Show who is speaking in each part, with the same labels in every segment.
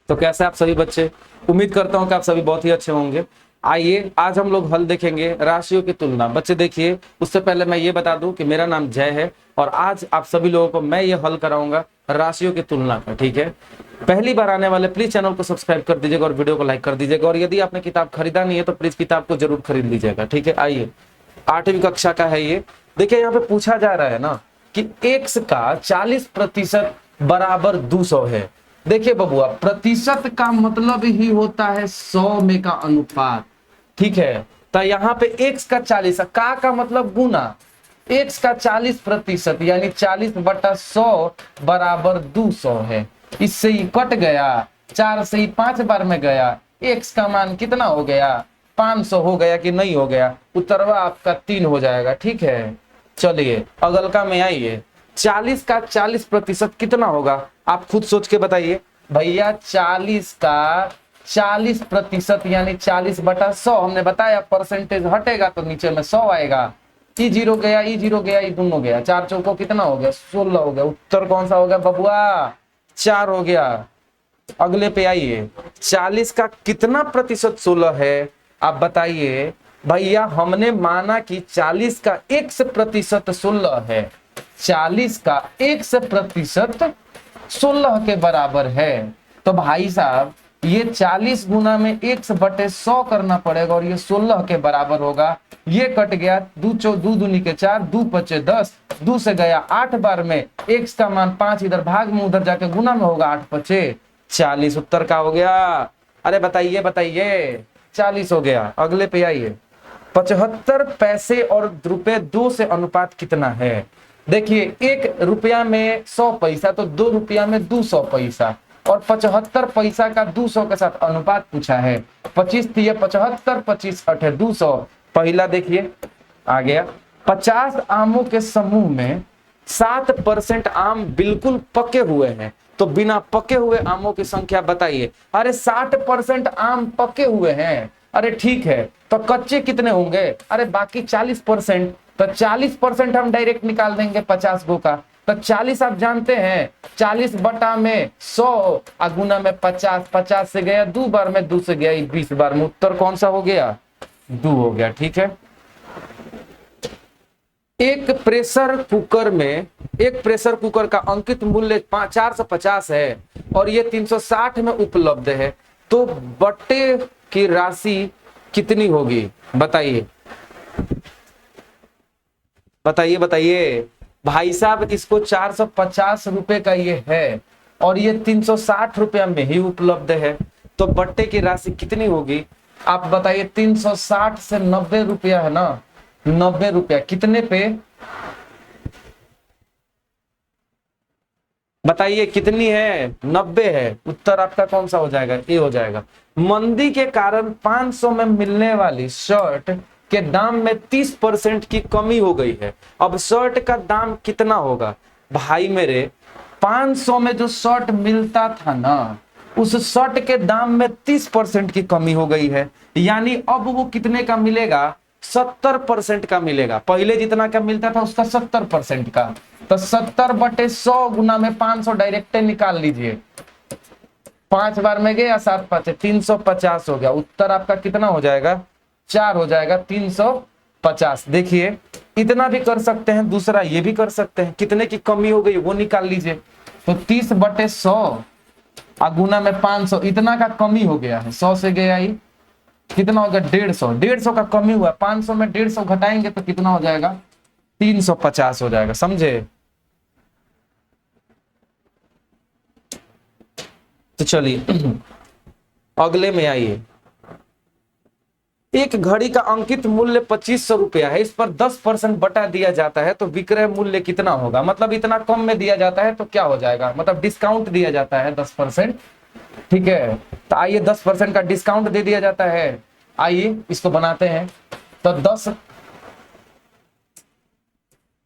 Speaker 1: तो कैसे आप सभी बच्चे, उम्मीद करता हूं कि आप सभी बहुत ही अच्छे होंगे। आइए आज हम लोग हल देखेंगे राशियों की तुलना। बच्चे देखिए, उससे पहले मैं ये बता दूं कि मेरा नाम जय है और आज आप सभी लोगों को मैं ये हल कराऊंगा राशियों की तुलना का। ठीक है, पहली बार आने वाले प्लीज चैनल को सब्सक्राइब कर दीजिएगा और वीडियो को लाइक कर दीजिएगा, और यदि आपने किताब खरीदा नहीं है तो प्लीज किताब को जरूर खरीद लीजिएगा। ठीक है, आइए 8वीं कक्षा का है ये। देखिए यहाँ पे पूछा जा रहा है ना कि x का 40% बराबर 200 है। देखिए बबुआ, प्रतिशत का मतलब ही होता है 100 में का अनुपात। ठीक है, तो यहाँ पे x का 40 का मतलब गुना, x का 40% यानी 40/100 बराबर 200 है। इससे ही कट गया, 4 से ही 5 बार में गया, x का मान कितना हो गया, 500 हो गया कि नहीं हो गया। उत्तरवा आपका 3 हो जाएगा। ठीक है, चलिए अगलका में आइए। 40 का 40% कितना होगा, आप खुद सोच के बताइए भैया। 40 का 40% यानी 40/100, हमने बताया परसेंटेज हटेगा तो नीचे में 100 आएगा। ई जीरो गया, ई जीरो गया, ई दोनों गया, 4 चौको कितना हो गया, 16 हो गया। उत्तर कौन सा हो गया बबुआ, 4 हो गया। अगले पे आइए, 40 का कितना प्रतिशत 16 है, आप बताइए भैया। हमने माना कि 40 का 1% 16 है, 40 का 1% 16 के बराबर है। तो भाई साहब ये 40 गुना में 1/100 करना पड़ेगा और ये 16 के बराबर होगा। ये कट गया, 2 दूनी के 4, 2 पचे 10, 2 से गया 8 बार में, x का मान 5 इधर भाग में, उधर जाके गुना में होगा, 8 पचे 40। उत्तर का हो गया, अरे बताइए बताइए, 40 हो गया। अगले पे आइए, 75 पैसे और ₹2 से अनुपात कितना है। देखिए 1 रुपया में 100 पैसा, तो 2 रुपया में 200 पैसा, और 75 पैसा का 200 के साथ अनुपात पूछा है। 25 थी 75, 25 8 200। पहला देखिए आ गया, 50 आमों के समूह में 7% आम बिल्कुल पके हुए हैं, तो बिना पके हुए आमों की संख्या बताइए। अरे 60% आम पके हुए हैं, अरे ठीक है, तो कच्चे कितने होंगे, अरे बाकी 40%, तो 40% हम डायरेक्ट निकाल देंगे 50 गो का। तो 40 आप जानते हैं, 40 बटा में 100 गुना में 50, 50 से गया 2 बार में, 2 से गया 20 बार में। उत्तर कौन सा हो गया, 2 हो गया। ठीक है, एक प्रेशर कुकर का अंकित मूल्य 450 है और ये 360 में उपलब्ध है, तो बट्टे की राशि कितनी होगी, बताइए बताइए बताइए। भाई साहब इसको 450 रुपए का ये है और ये 360 रुपया में ही उपलब्ध है, तो बट्टे की राशि कितनी होगी, आप बताइए। 360 से 90 रुपया है ना, 90 रुपया कितने पे, बताइए कितनी है, 90 है। उत्तर आपका कौन सा हो जाएगा, ए हो जाएगा। मंदी के कारण 500 में मिलने वाली शर्ट के दाम में 30% की कमी हो गई है। अब शर्ट का दाम कितना होगा भाई मेरे, 500 में जो शर्ट मिलता था ना, उस शर्ट के दाम में 30% की कमी हो गई है, यानी अब वो कितने का मिलेगा, 70% का मिलेगा। पहले जितना का मिलता था उसका 70% का, तो 70/100 गुना में 500 डायरेक्ट निकाल लीजिए। 5 बार में गया, 7 5 350 हो गया। उत्तर आपका कितना हो जाएगा, 4 हो जाएगा, 350। देखिए इतना भी कर सकते हैं, दूसरा ये भी कर सकते हैं, कितने की कमी हो गई वो निकाल लीजिए। तो 30/100 गुना में 500, इतना का कमी हो गया है। 100 से गया ही कितना होगा, 150, 150 का कमी हुआ। 500 में 150 घटाएंगे तो कितना हो जाएगा, 350 हो जाएगा, समझे। तो चलिए अगले में आइए। एक घड़ी का अंकित मूल्य 2500 रुपया है, इस पर 10% बटा दिया जाता है, तो विक्रय मूल्य कितना होगा। मतलब इतना कम में दिया जाता है तो क्या हो जाएगा, मतलब डिस्काउंट दिया जाता है 10%। ठीक है, तो आइए 10% का डिस्काउंट दे दिया जाता है। आइए इसको बनाते हैं, तो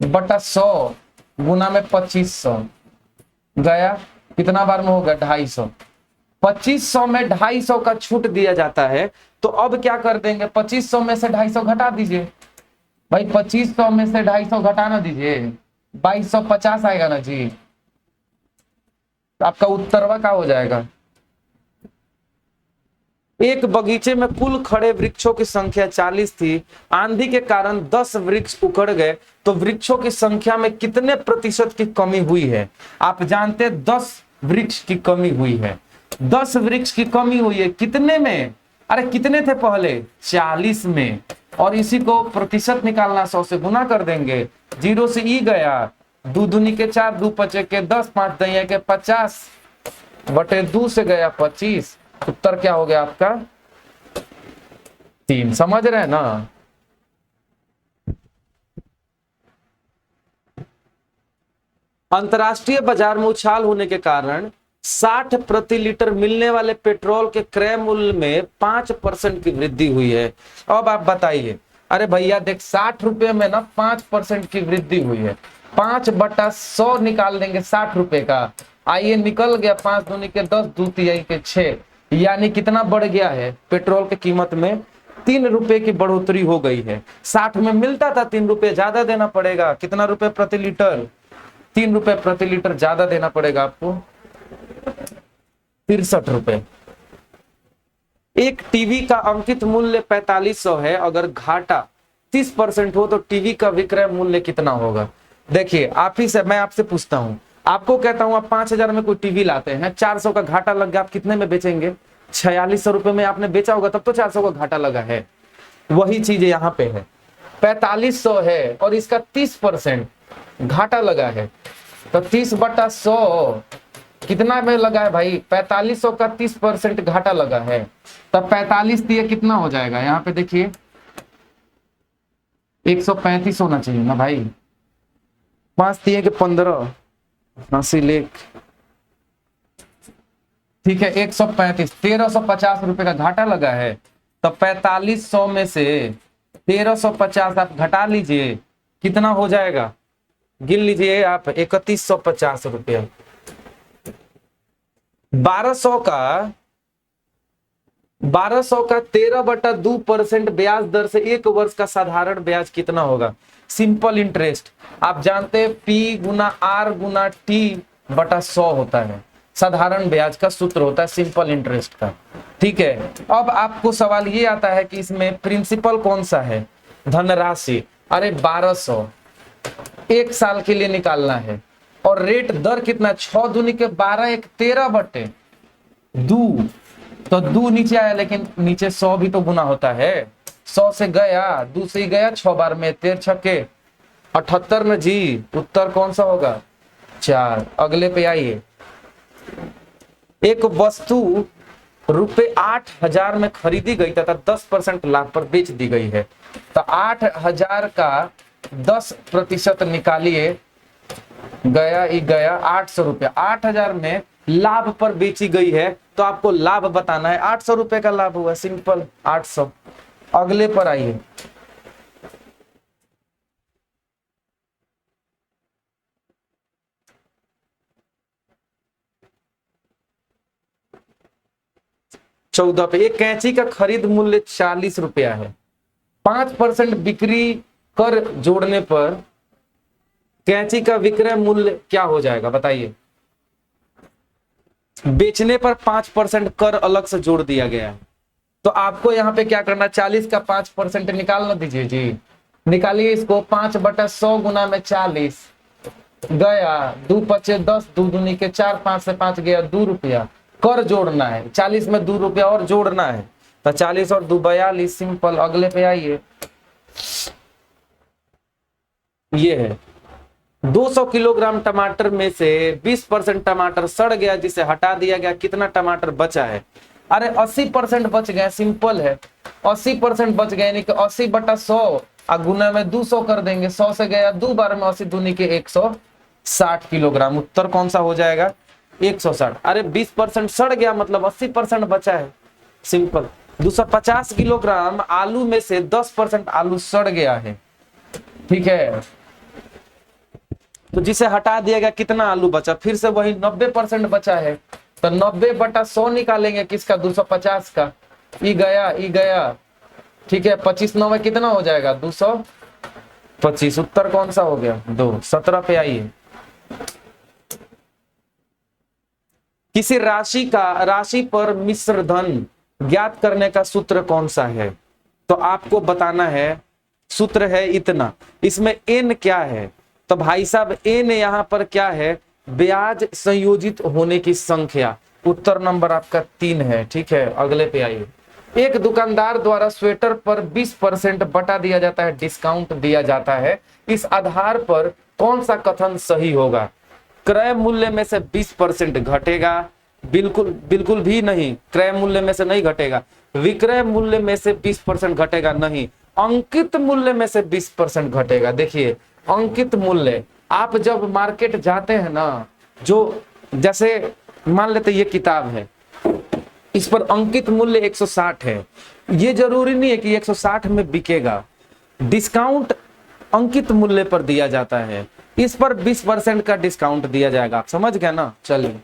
Speaker 1: 10/100 गुना में 2500 गया, कितना बार में होगा, 250। 2500 में 250 का छूट दिया जाता है, तो अब क्या कर देंगे, 2500 में से 250 घटा दीजिए भाई। 2500 में से 250 घटाना दीजिए, 2250 आएगा ना जी। तो आपका उत्तरवा क्या हो जाएगा, एक बगीचे में कुल खड़े वृक्षों की संख्या 40 थी। आंधी के कारण 10 वृक्ष उखड़ गए तो वृक्षों की संख्या में कितने प्रतिशत की कमी हुई है? आप जानते हैं 10 वृक्ष की कमी हुई है। 10 वृक्ष की कमी हुई है कितने में? अरे कितने थे पहले? 40 में। और इसी को प्रतिशत निकालना, 100 से गुना कर देंगे। 0 से ई गया, 2 दूनी के 4, 2 पचे के 10, 5 दैया के 50 बटे 2 से गया 25। उत्तर क्या हो गया आपका? 3। समझ रहे हैं ना? अंतर्राष्ट्रीय बाजार में उछाल होने के कारण 60 प्रति लीटर मिलने वाले पेट्रोल के क्रय मूल्य में 5% की वृद्धि हुई है। अब आप बताइए, अरे भैया देख 60 रुपए में ना 5% की वृद्धि हुई है। 5/100 निकाल देंगे 60 रुपए का। आइए निकल गया, 5 दूनी के 10, 2 तिहाई के 6, यानी कितना बढ़ गया है? पेट्रोल की कीमत में 3 रुपए की बढ़ोतरी हो गई है। 60 में मिलता था 3 रुपए, ज्यादा देना पड़ेगा। कितना रुपए प्रति लीटर? 3 रुपए प्रति लीटर ज्यादा देना पड़ेगा आपको, 63 रुपए। एक टीवी का अंकित मूल्य 4500 है। अगर घाटा 30% हो तो टीवी का विक्रय मूल्य कितना होगा? देखिए आप ही से, मैं आपसे पूछता हूं, आपको कहता हूं आप 5000 में कोई टीवी लाते हैं, 400 का घाटा लग गया, आप कितने में बेचेंगे? 4600 रुपए में आपने बेचा होगा, तब तो 400 का घाटा लगा है। वही चीज यहाँ पे है, 4500 है और इसका 30% घाटा लगा है, तो 30/100 कितना में लगा है भाई? 4500 का 30% घाटा लगा है, तब 45 दिए कितना हो जाएगा? यहाँ पे देखिए 135 होना चाहिए ना भाई। 5 दिए के 15, 80 लेख, ठीक है 135, 1350 रुपए का घाटा लगा है। तब 4500 में से 1350 आप घटा लीजिए, कितना हो जाएगा? गिन लीजिए आप, 3150 रुपया। 1200 का 13/2% ब्याज दर से 1 वर्ष का साधारण ब्याज कितना होगा? सिंपल इंटरेस्ट आप जानते हैं, P गुना R गुना T/100 होता है। साधारण ब्याज का सूत्र होता है सिंपल इंटरेस्ट का। ठीक है, अब आपको सवाल ये आता है कि इसमें प्रिंसिपल कौन सा है? धनराशि। अरे 1200 1 साल के लिए निकालना है और रेट दर कितना? 6 दूनी के 12, 1 13/2, तो 2 नीचे आया, लेकिन नीचे 100 भी तो गुना होता है। 100 से गया, 2 से ही गया, 6 बार में 13 छक्के 78 में जी। उत्तर कौन सा होगा? 4। अगले पे आइए, एक वस्तु रुपए 8000 में खरीदी गई तथा 10% लाभ पर बेच दी गई है, तो 8000 का 10% निकालिए, गया ही गया 800 रुपया। 8000 में लाभ पर बेची गई है तो आपको लाभ बताना है। 800 रुपए का लाभ हुआ, सिंपल 800। अगले पर आइए, चौदह पे, एक कैंची का खरीद मूल्य 40 रुपया है। 5% बिक्री कर जोड़ने पर कैंची का विक्रय मूल्य क्या हो जाएगा? बताइए। बेचने पर 5% कर अलग से जोड़ दिया गया है, तो आपको यहाँ पे क्या करना? 40 का 5% निकालना दीजिए जी। निकालिए इसको, 5/100 गुना में 40, गया 2 पचे 10, 2 दूनी के 4, 5 से 5 गया 2 रुपया। कर जोड़ना है, 40 में 2 रुपया और जोड़ना है, तो 40 और 2 42, सिंपल। अगले पे आइए, ये है 200 किलोग्राम टमाटर में से 20% टमाटर सड़ गया जिसे हटा दिया गया, कितना टमाटर बचा है? अरे 80% बच गए, सिंपल है। 80% बच गए, यानी कि 80/100 गुना में 200 कर देंगे। 100 से गया 2 बार में 80 दूनी के 160 किलोग्राम। उत्तर कौन सा हो जाएगा? 160। अरे 20% सड़ गया मतलब 80% बचा है, सिंपल। 250 किलोग्राम आलू में से 10% आलू सड़ गया है, ठीक है, तो जिसे हटा दिया गया कितना आलू बचा? फिर से वही 90% बचा है, तो 90/100 निकालेंगे किसका? 250 का। ई गया, ठीक है, 25 9 में कितना हो जाएगा? 225। उत्तर कौन सा हो गया? 2। 17 पे आइए, किसी राशि पर मिश्र धन ज्ञात करने का सूत्र कौन सा है? तो आपको बताना है, सूत्र है इतना। इसमें एन क्या है? तो भाई साहब एन यहां पर क्या है? ब्याज संयोजित होने की संख्या। उत्तर नंबर आपका 3 है। ठीक है, अगले पे आइए। एक दुकानदार द्वारा स्वेटर पर 20% बटा दिया जाता है, डिस्काउंट दिया जाता है। इस आधार पर कौन सा कथन सही होगा? क्रय मूल्य में से 20% घटेगा? बिल्कुल बिल्कुल भी नहीं, क्रय मूल्य में से नहीं घटेगा। विक्रय मूल्य में से 20% घटेगा? नहीं। अंकित मूल्य में से 20% घटेगा। देखिए अंकित मूल्य, आप जब मार्केट जाते हैं ना, जो जैसे मान लेते ये किताब है, इस पर अंकित मूल्य 160 है, ये जरूरी नहीं है कि 160 में बिकेगा। डिस्काउंट अंकित मूल्य पर दिया जाता है, इस पर 20% का डिस्काउंट दिया जाएगा। आप समझ गए ना? चलिए,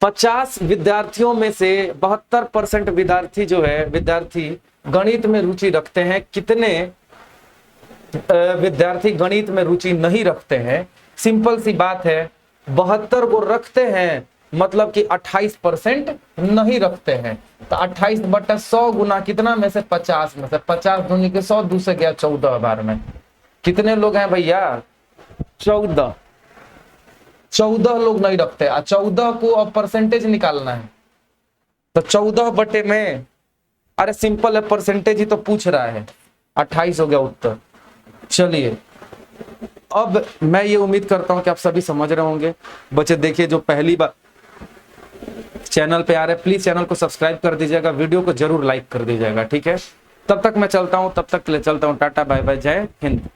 Speaker 1: 50 विद्यार्थियों में से 72% विद्यार्थी गणित में रुचि रखते हैं। कितने विद्यार्थी गणित में रुचि नहीं रखते हैं? सिंपल सी बात है, 72 को रखते हैं, मतलब कि 28% नहीं रखते हैं। तो 28/100 गुना कितना में से? 50 में से। 50 दूनी के 100, दूसरे गया 14 बार में। कितने लोग हैं भैया? 14 लोग नहीं रखते। 14 को अब परसेंटेज निकालना है, तो 14 बटे में, अरे सिंपल है, परसेंटेज ही तो पूछ रहा है। 28 हो गया उत्तर। चलिए, अब मैं ये उम्मीद करता हूं कि आप सभी समझ रहे होंगे। बच्चे देखिए, जो पहली बार चैनल पे आ रहे हैं, प्लीज चैनल को सब्सक्राइब कर दीजिएगा, वीडियो को जरूर लाइक कर दीजिएगा। ठीक है, तब तक मैं चलता हूं, तब तक के लिए चलता हूं। टाटा बाय बाय, जय हिंद।